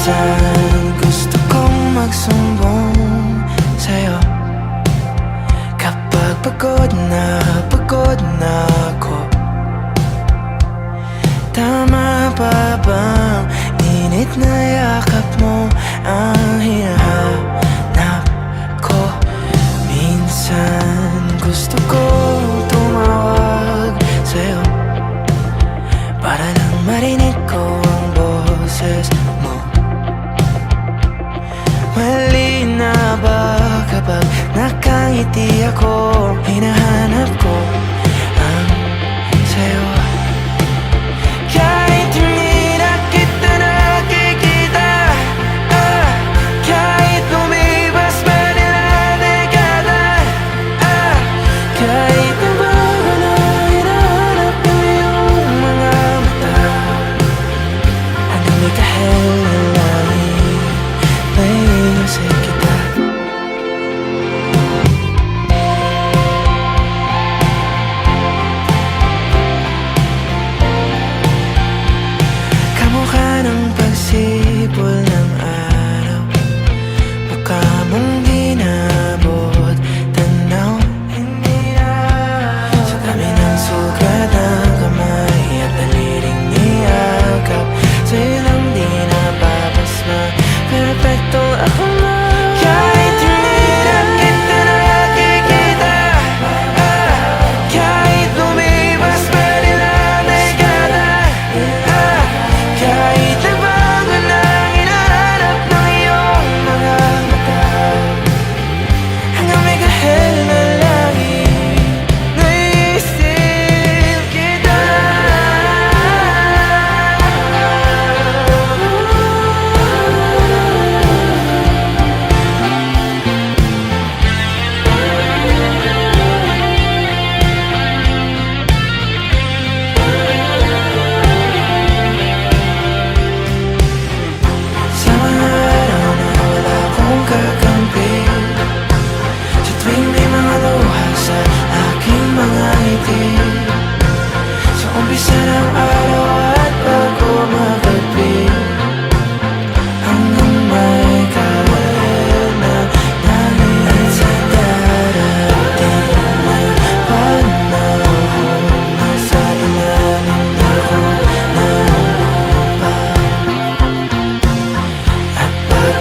Minsan gusto kong magsumbong sa'yo kapag pagod na ako. Tama pa bang init na yakap mo ang hinahanap ko? Minsan gusto kong tumawag sa'yo para lang marinig ko ang boses mo. Mali na ba kapag nakangiti ako? Hinahanap ko ang sa'yo. Kahit hindi na kita nakikita, kahit lumipas pa nila dekada, kahit nabago na hinahanap mo yung mga mata, hanggang may kahel na langit may isip kita. Kamukha ng pagsipol ng araw, mukha mong di nabot tanaw. Sa dami ng sugat ng kamay at daliling niyakap, sa'yo lang di napapasma, perpekto ako na. Kahit hindi na kita nakikita, kahit lumipas pa nila dekada, kahit nabago na hinahanap ng iyong mga mata, hanggang may kahel na langit naisip kita. Sa mga araw na wala akong kakampi, sa tuwing may mga luha sa aking mga ngiti, sa umpisa ng araw at bago magabi, hanggang may kahel na langit sa darating na panahon, nasa ilalim ako ng lupa. At pag